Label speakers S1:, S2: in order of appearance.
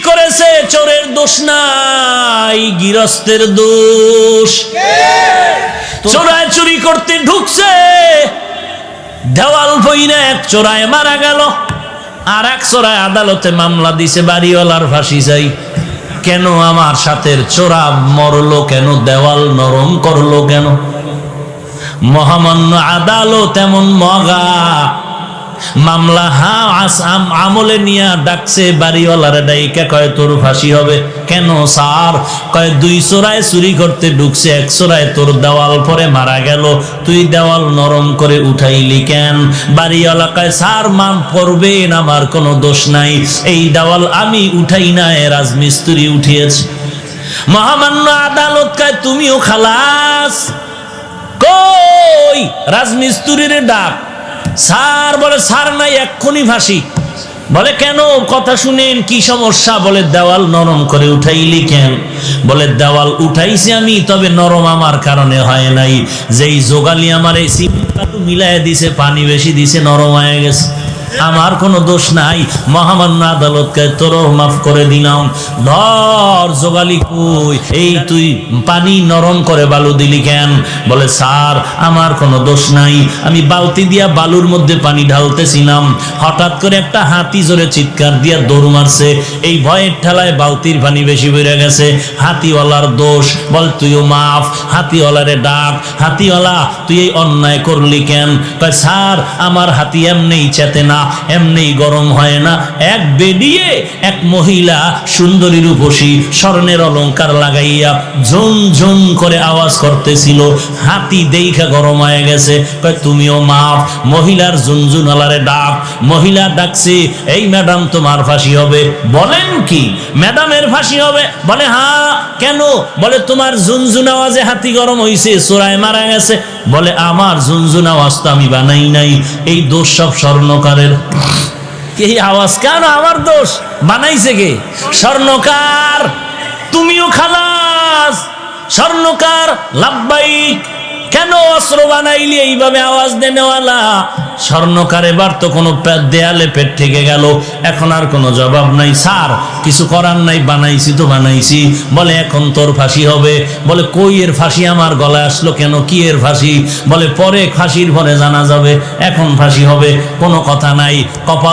S1: করেছে চোরের দোষ নাই, গৃহস্থের দোষ। চোরায় চুরি করতে ঢুকছে, দেওয়াল বইনা এক চোরায় মারা গেল, আর এক চোরায় আদালতে মামলা দিছে বাড়িওয়ালার ফাঁসি চাই। কেন আমার সাথের চোরা মরলো কেন, দেওয়াল নরম করলো কেন? মহামান্য আদালত এমন মগা, মামলা আমলে নিয়ে ডাকছে বাড়িওয়ালারে, ডাইকা কয় তোর ফাঁসি হবে। কেন স্যার? কয় দুই চোরায় চুরি করতে ঢুকছে, এক চোরায় তোর দেওয়াল পরে মারা গেল, তুই দেওয়াল নরম করে উঠাইলি কেন? বাড়িওয়ালা কয় স্যার মান পড়বেন, আমার কোনো দোষ নাই, এই দেওয়াল আমি উঠাই না, রাজমিস্ত্রি উঠিয়েছে। মহামান্য আদালত কয় তুমিও খালাস। কই রাজমিস্ত্রির ডাক। স্যার বলে স্যার নাই, এক্ষুনি ফাঁসি। বলে কেন? কথা শুনেন, কি সমস্যা? বলে দেওয়াল নরম করে উঠাইলি কেন? বলে দেওয়াল উঠাইছি আমি, তবে নরম আমার কারণে হয় নাই, যেই যোগালি আমার এই সিমেন্ট মিলাই দিছে, পানি বেশি দিছে, নরম হয়ে গেছে, আমার কোনো দোষ নাই। মহামান্য আদালতকে তোরও মাফ করে দিলাম। ধর যোগালি কই, এই তুই পানি নরম করে বালু দিলি কেন? বলে স্যার আমার কোনো দোষ নাই, আমি বালতি দিয়া বালুর মধ্যে পানি ঢালতেছিলাম, হঠাৎ করে একটা হাতি জোরে চিৎকার দিয়া দৌড় মারছে, এই ভয়ের ঠেলায় বালতির পানি বেশি বেড়ে গেছে, হাতিওয়ালার দোষ। বল তুইও মাফ। হাতিওয়ালারে ডাক, হাতিওয়ালা তুই এই অন্যায় করলি কেন? কয় স্যার আমার হাতি এমনিই চেতে না, এমনি গরম হয় না, এক বেডিয়ে এক মহিলা সুন্দরী রূপসী স্বর্ণের অলংকার লাগাইয়া ঝুম ঝুম করে আওয়াজ করতেছিল, হাতি দেইখা গরম হয়ে গেছে। কয় তুমিও মাফ। মহিলার ঝুনঝুনালারে ডাক, মহিলা ডাকছে, এই ম্যাডাম তোমার ফাঁসি হবে। বলেন কি ম্যাডামের ফাঁসি হবে? বলে হ্যাঁ। কেন? বলে তোমার ঝুনঝুন আওয়াজে হাতি গরম হইছে, চোরায় মারা গেছে। বলে আমার ঝুনঝুন আওয়াজ তো আমি বানাই নাই, এই দোষ সব স্বর্ণকারের। এই আওয়াজ কেন আমার দোষ? বানাইছে কে? স্বর্ণকার। তুমিও খালাস। স্বর্ণকার লাব্বাইক। কেন অস্ত্র বানাইলি এইভাবে আওয়াজ দেনেওয়ালা? স্বর্ণকার এবার তো কোনো দেয়ালে পেট থেকে গেল, এখন আর কোনো জবাব নাই। স্যার কিছু করার নাই, বানাইছি তো বানাইছি। বলে এখন তোর ফাঁসি হবে। বলে কই এর ফাঁসি আমার গলায় আসলো কেন? কি এর ফাঁসি? বলে পরে ফাঁসির পরে জানা যাবে, এখন ফাঁসি হবে, কোনো কথা নাই। কপাল